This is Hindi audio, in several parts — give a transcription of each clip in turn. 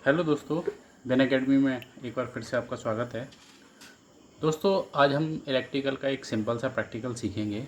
हेलो दोस्तों, बेन एकेडमी में एक बार फिर से आपका स्वागत है। दोस्तों, आज हम इलेक्ट्रिकल का एक सिंपल सा प्रैक्टिकल सीखेंगे।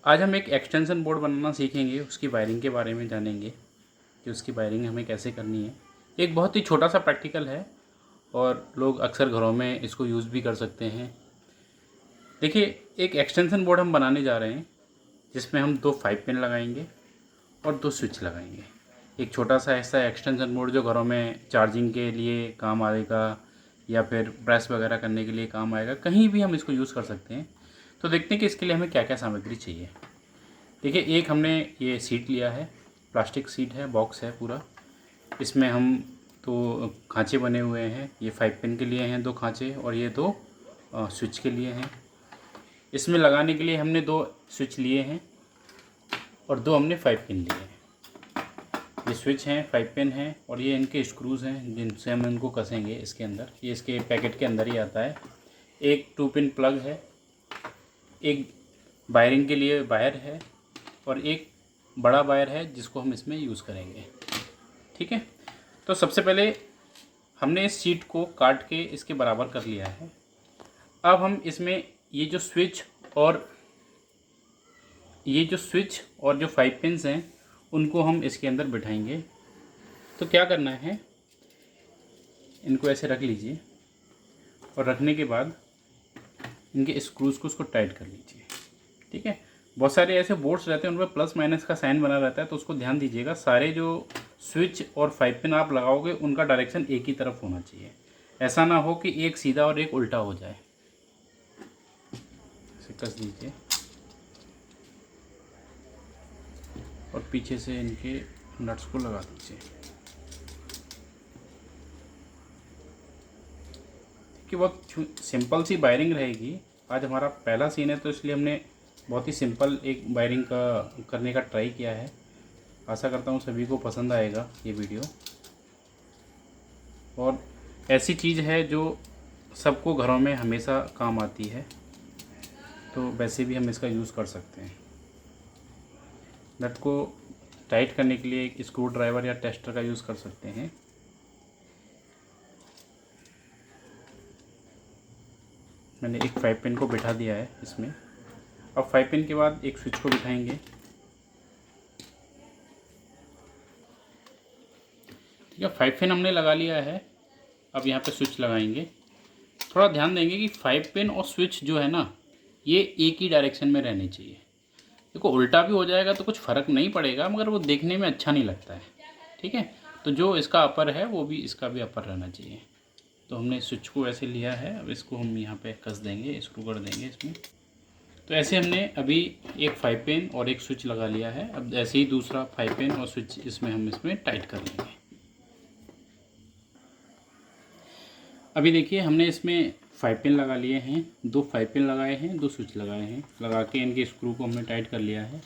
आज हम एक एक्सटेंशन बोर्ड बनाना सीखेंगे, उसकी वायरिंग के बारे में जानेंगे कि उसकी वायरिंग हमें कैसे करनी है। एक बहुत ही छोटा सा प्रैक्टिकल है और लोग अक्सर घरों में इसको यूज़ भी कर सकते हैं। देखिए, एक एक्सटेंशन बोर्ड हम बनाने जा रहे हैं जिसमें हम 2 5 पिन लगाएंगे और 2 स्विच लगाएंगे। एक छोटा सा ऐसा एक्सटेंशन बोर्ड जो घरों में चार्जिंग के लिए काम आएगा या फिर प्रेस वगैरह करने के लिए काम आएगा, कहीं भी हम इसको यूज़ कर सकते हैं। तो देखते हैं कि इसके लिए हमें क्या क्या सामग्री चाहिए। देखिए, एक हमने ये सीट लिया है, प्लास्टिक सीट है, बॉक्स है पूरा। इसमें हम 2 खाँचे बने हुए हैं। ये 5 पिन के लिए हैं 2 खाँचे और ये 2 स्विच के लिए हैं। इसमें लगाने के लिए हमने 2 स्विच लिए हैं और 2 हमने 5 पिन लिए हैं। ये स्विच हैं, 5 पिन हैं और ये इनके स्क्रूज़ हैं जिनसे हम इनको कसेंगे इसके अंदर। ये इसके पैकेट के अंदर ही आता है। एक 2 पिन प्लग है, एक वायरिंग के लिए वायर है और एक बड़ा वायर है जिसको हम इसमें यूज़ करेंगे। ठीक है, तो सबसे पहले हमने इस शीट को काट के इसके बराबर कर लिया है। अब हम इसमें ये जो स्विच और जो 5 पिन्स हैं उनको हम इसके अंदर बिठाएंगे। तो क्या करना है, इनको ऐसे रख लीजिए और रखने के बाद इनके स्क्रूज़ को उसको टाइट कर लीजिए। ठीक है, बहुत सारे ऐसे बोर्ड्स रहते हैं उनमें प्लस माइनस का साइन बना रहता है, तो उसको ध्यान दीजिएगा। सारे जो स्विच और 5 पिन आप लगाओगे उनका डायरेक्शन एक ही तरफ होना चाहिए। ऐसा ना हो कि एक सीधा और एक उल्टा हो जाए। इसे कस दीजिए और पीछे से इनके नट्स को लगा दीजिए कि बहुत सिंपल सी वायरिंग रहेगी। आज हमारा पहला सीन है तो इसलिए हमने बहुत ही सिंपल एक वायरिंग का करने का ट्राई किया है। आशा करता हूँ सभी को पसंद आएगा ये वीडियो। और ऐसी चीज़ है जो सबको घरों में हमेशा काम आती है, तो वैसे भी हम इसका यूज़ कर सकते हैं। नट को टाइट करने के लिए एक स्क्रू ड्राइवर या टेस्टर का यूज़ कर सकते हैं। मैंने एक 5 पिन को बिठा दिया है इसमें। अब 5 पिन के बाद एक स्विच को बिठाएंगे। ठीक है, 5 पिन हमने लगा लिया है। अब यहाँ पे स्विच लगाएंगे। थोड़ा ध्यान देंगे कि 5 पिन और स्विच जो है ना, ये एक ही डायरेक्शन में रहने चाहिए। देखो, उल्टा भी हो जाएगा तो कुछ फ़र्क नहीं पड़ेगा, मगर वो देखने में अच्छा नहीं लगता है। ठीक है, तो जो इसका अपर है वो भी इसका भी अपर रहना चाहिए। तो हमने स्विच को ऐसे लिया है। अब इसको हम यहाँ पे कस देंगे, स्क्रू कर देंगे इसमें। तो ऐसे हमने अभी एक 5 पिन और एक स्विच लगा लिया है। अब ऐसे ही दूसरा 5 पिन और स्विच इसमें टाइट कर लेंगे। अभी देखिए, हमने इसमें 5 पिन लगा लिए हैं, 2 5 पिन लगाए हैं, 2 स्विच लगाए हैं। लगा के इनके स्क्रू को हमने टाइट कर लिया है।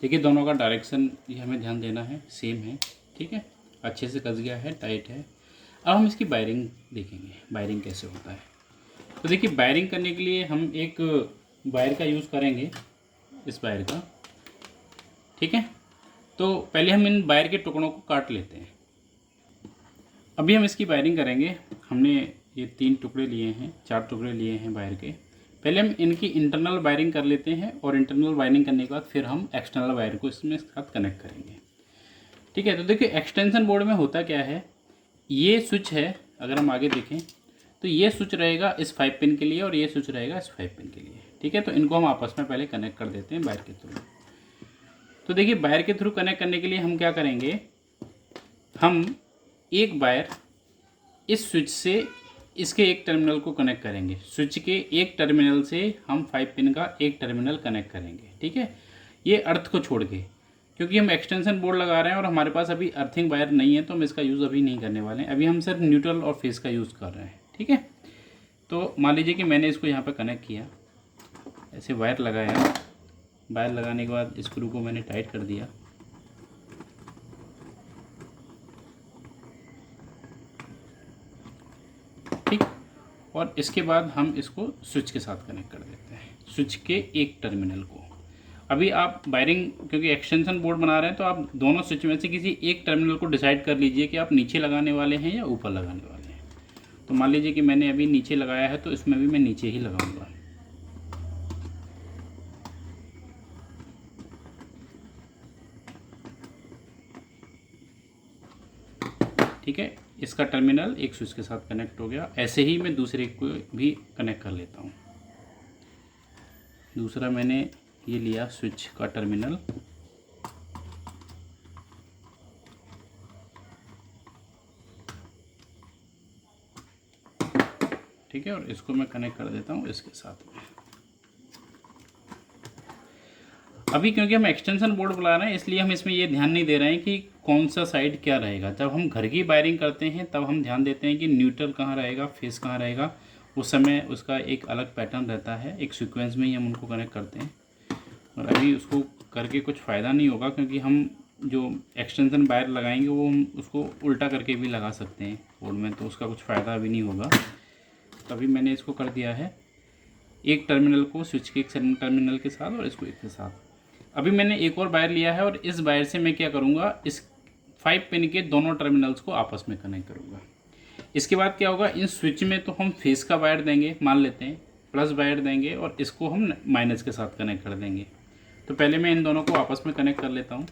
देखिए, दोनों का डायरेक्शन ये हमें ध्यान देना है, सेम है। ठीक है, अच्छे से कस गया है, टाइट है। अब हम इसकी वायरिंग देखेंगे, वायरिंग कैसे होता है। तो देखिए, वायरिंग करने के लिए हम एक वायर का यूज़ करेंगे, इस वायर का। ठीक है, तो पहले हम इन वायर के टुकड़ों को काट लेते हैं। अभी हम इसकी वायरिंग करेंगे। हमने ये 3 टुकड़े लिए हैं, 4 टुकड़े लिए हैं वायर के। पहले हम इनकी इंटरनल वायरिंग कर लेते हैं और इंटरनल वायरिंग करने के बाद फिर हम एक्सटर्नल वायर को इसमें साथ कनेक्ट करेंगे। ठीक है, तो देखिए, एक्सटेंशन बोर्ड में होता क्या है, ये स्विच है। अगर हम आगे देखें तो ये स्विच रहेगा इस 5 पिन के लिए और ये स्विच रहेगा इस 5 पिन के लिए। ठीक है, तो इनको हम आपस में पहले कनेक्ट कर देते हैं वायर के थ्रू। तो देखिए, वायर के थ्रू कनेक्ट करने के लिए हम क्या करेंगे, हम एक वायर इस स्विच से इसके एक टर्मिनल को कनेक्ट करेंगे। स्विच के एक टर्मिनल से हम 5 पिन का एक टर्मिनल कनेक्ट करेंगे। ठीक है, ये अर्थ को छोड़ के, क्योंकि हम एक्सटेंशन बोर्ड लगा रहे हैं और हमारे पास अभी अर्थिंग वायर नहीं है, तो हम इसका यूज़ अभी नहीं करने वाले हैं। अभी हम सिर्फ न्यूट्रल और फेस का यूज़ कर रहे हैं। ठीक है, तो मान लीजिए कि मैंने इसको यहाँ पर कनेक्ट किया, ऐसे वायर लगाया। वायर लगाने के बाद स्क्रू को मैंने टाइट कर दिया। ठीक, और इसके बाद हम इसको स्विच के साथ कनेक्ट कर देते हैं, स्विच के एक टर्मिनल को। अभी आप वायरिंग, क्योंकि एक्सटेंशन बोर्ड बना रहे हैं, तो आप दोनों स्विच में से किसी एक टर्मिनल को डिसाइड कर लीजिए कि आप नीचे लगाने वाले हैं या ऊपर लगाने वाले हैं। तो मान लीजिए कि मैंने अभी नीचे लगाया है, तो इसमें भी मैं नीचे ही लगाऊंगा। ठीक है, इसका टर्मिनल एक स्विच के साथ कनेक्ट हो गया। ऐसे ही मैं दूसरे को भी कनेक्ट कर लेता हूँ। दूसरा मैंने ये लिया स्विच का टर्मिनल, ठीक है, और इसको मैं कनेक्ट कर देता हूँ इसके साथ में। अभी क्योंकि हम एक्सटेंशन बोर्ड बुला रहे हैं, इसलिए हम इसमें ये ध्यान नहीं दे रहे हैं कि कौन सा साइड क्या रहेगा। जब हम घर की वायरिंग करते हैं तब हम ध्यान देते हैं कि न्यूट्रल कहाँ रहेगा, फेस कहाँ रहेगा। उस समय उसका एक अलग पैटर्न रहता है, एक सीक्वेंस में ही हम उनको कनेक्ट करते हैं। और अभी उसको करके कुछ फ़ायदा नहीं होगा, क्योंकि हम जो एक्सटेंशन वायर लगाएंगे वो हम उसको उल्टा करके भी लगा सकते हैं बोर्ड में, तो उसका कुछ फ़ायदा भी नहीं होगा। तभी मैंने इसको कर दिया है एक टर्मिनल को स्विच के एक टर्मिनल के साथ और इसको एक के साथ। अभी मैंने एक और वायर लिया है और इस वायर से मैं क्या करूँगा, इस 5 पिन के दोनों टर्मिनल्स को आपस में कनेक्ट करूँगा। इसके बाद क्या होगा, इन स्विच में तो हम फेस का वायर देंगे, मान लेते हैं प्लस वायर देंगे, और इसको हम माइनस के साथ कनेक्ट कर देंगे। तो पहले मैं इन दोनों को आपस में कनेक्ट कर लेता हूँ।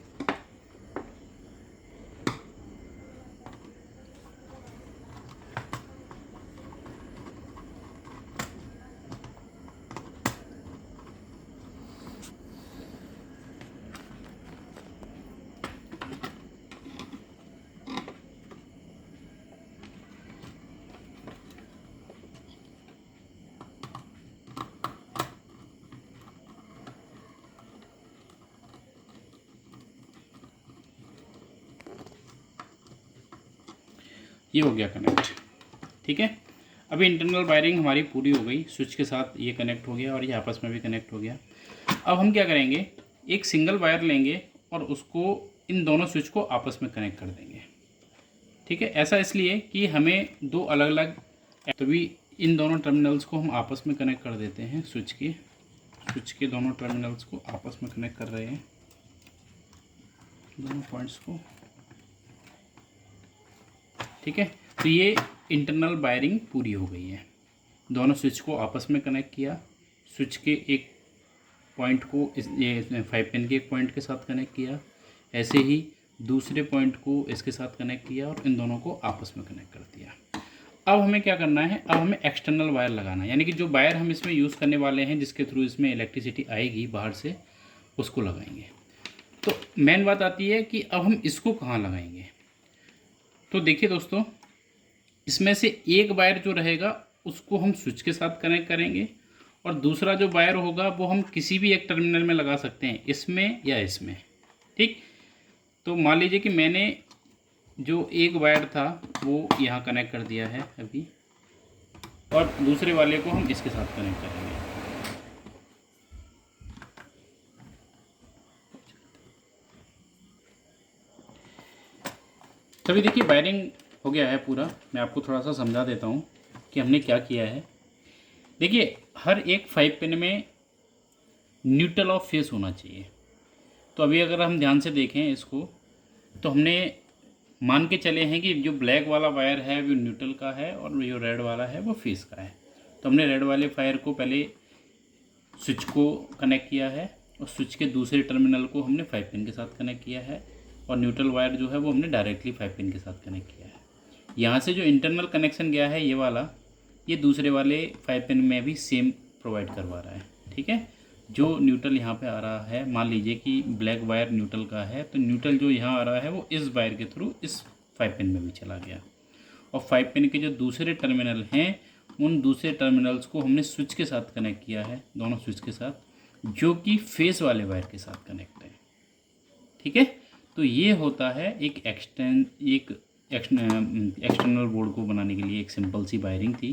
ये हो गया कनेक्ट, ठीक है। अभी इंटरनल वायरिंग हमारी पूरी हो गई, स्विच के साथ ये कनेक्ट हो गया और ये आपस में भी कनेक्ट हो गया। अब हम क्या करेंगे, एक सिंगल वायर लेंगे और उसको इन दोनों स्विच को आपस में कनेक्ट कर देंगे। ठीक है, ऐसा इसलिए कि हमें दो अलग अलग, तो भी इन दोनों टर्मिनल्स को हम आपस में कनेक्ट कर देते हैं। स्विच के दोनों टर्मिनल्स को आपस में कनेक्ट कर रहे हैं, दोनों पॉइंट्स को। ठीक है, तो ये इंटरनल वायरिंग पूरी हो गई है। दोनों स्विच को आपस में कनेक्ट किया, स्विच के एक पॉइंट को ये 5 पिन के एक पॉइंट के साथ कनेक्ट किया, ऐसे ही दूसरे पॉइंट को इसके साथ कनेक्ट किया और इन दोनों को आपस में कनेक्ट कर दिया। अब हमें क्या करना है, अब हमें एक्सटर्नल वायर लगाना है, यानी कि जो वायर हम इसमें यूज़ करने वाले हैं, जिसके थ्रू इसमें इलेक्ट्रिसिटी आएगी बाहर से, उसको लगाएंगे। तो मेन बात आती है कि अब हम इसको कहाँ लगाएंगे। तो देखिए दोस्तों, इसमें से एक वायर जो रहेगा उसको हम स्विच के साथ कनेक्ट करेंगे, और दूसरा जो वायर होगा वो हम किसी भी एक टर्मिनल में लगा सकते हैं, इसमें या इसमें। ठीक, तो मान लीजिए कि मैंने जो एक वायर था वो यहाँ कनेक्ट कर दिया है अभी, और दूसरे वाले को हम इसके साथ कनेक्ट करेंगे। तभी देखिए वायरिंग हो गया है पूरा। मैं आपको थोड़ा सा समझा देता हूँ कि हमने क्या किया है। देखिए, हर एक 5 पिन में न्यूट्रल और फेस होना चाहिए। तो अभी अगर हम ध्यान से देखें इसको, तो हमने मान के चले हैं कि जो ब्लैक वाला वायर है वो न्यूट्रल का है और जो रेड वाला है वो फेस का है। तो हमने रेड वाले वायर को पहले स्विच को कनेक्ट किया है, और स्विच के दूसरे टर्मिनल को हमने 5 पिन के साथ कनेक्ट किया है, और न्यूट्रल वायर जो है वो हमने डायरेक्टली 5 पिन के साथ कनेक्ट किया है। यहाँ से जो इंटरनल कनेक्शन गया है ये वाला, ये दूसरे वाले 5 पिन में भी सेम प्रोवाइड करवा रहा है। ठीक है, जो न्यूट्रल यहाँ पे आ रहा है, मान लीजिए कि ब्लैक वायर न्यूट्रल का है, तो न्यूट्रल जो यहाँ आ रहा है वो इस वायर के थ्रू इस 5 पिन में भी चला गया, और 5 पिन के जो दूसरे टर्मिनल हैं उन दूसरे टर्मिनल्स को हमने स्विच के साथ कनेक्ट किया है, दोनों स्विच के साथ, जो कि फेस वाले वायर के साथ कनेक्ट है। ठीक है, तो ये होता है एक एक्सटर्नल बोर्ड को बनाने के लिए एक सिंपल सी वायरिंग थी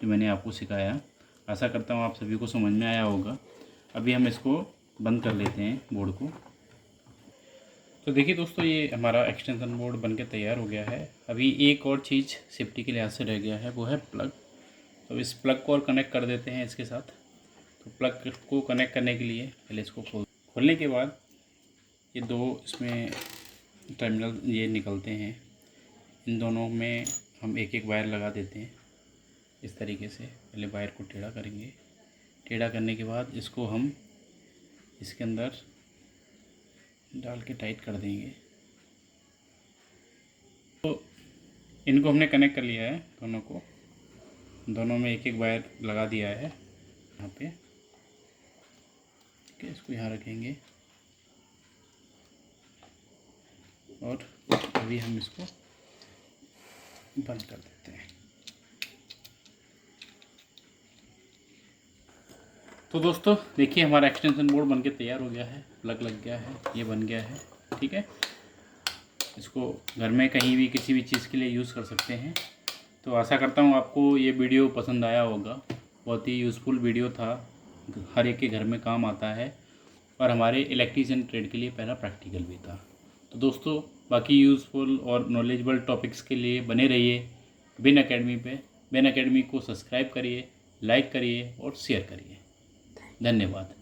जो मैंने आपको सिखाया। आशा करता हूँ आप सभी को समझ में आया होगा। अभी हम इसको बंद कर लेते हैं बोर्ड को। तो देखिए दोस्तों, ये हमारा एक्सटेंशन बोर्ड बनके तैयार हो गया है। अभी एक और चीज़ सेफ्टी के लिहाज से रह गया है, वो है प्लग। तो इस प्लग को और कनेक्ट कर देते हैं इसके साथ। तो प्लग को कनेक्ट करने के लिए पहले इसको खोलने के बाद ये दो इसमें टर्मिनल ये निकलते हैं, इन दोनों में हम एक एक वायर लगा देते हैं इस तरीके से। पहले वायर को टेढ़ा करेंगे, टेढ़ा करने के बाद इसको हम इसके अंदर डाल के टाइट कर देंगे। तो इनको हमने कनेक्ट कर लिया है, दोनों को, दोनों में एक एक वायर लगा दिया है यहाँ पे। ठीक है, इसको यहाँ रखेंगे और अभी हम इसको बंद कर देते हैं। तो दोस्तों देखिए हमारा एक्सटेंशन बोर्ड बनके तैयार हो गया है, प्लग लग गया है, ये बन गया है। ठीक है, इसको घर में कहीं भी किसी भी चीज़ के लिए यूज़ कर सकते हैं। तो आशा करता हूँ आपको ये वीडियो पसंद आया होगा। बहुत ही यूज़फुल वीडियो था, हर एक के घर में काम आता है और हमारे इलेक्ट्रीशियन ट्रेड के लिए पहला प्रैक्टिकल भी था। तो दोस्तों बाकी यूज़फुल और नॉलेजेबल टॉपिक्स के लिए बने रहिए बिन एकेडमी पे। बिन एकेडमी को सब्सक्राइब करिए, लाइक करिए और शेयर करिए। धन्यवाद।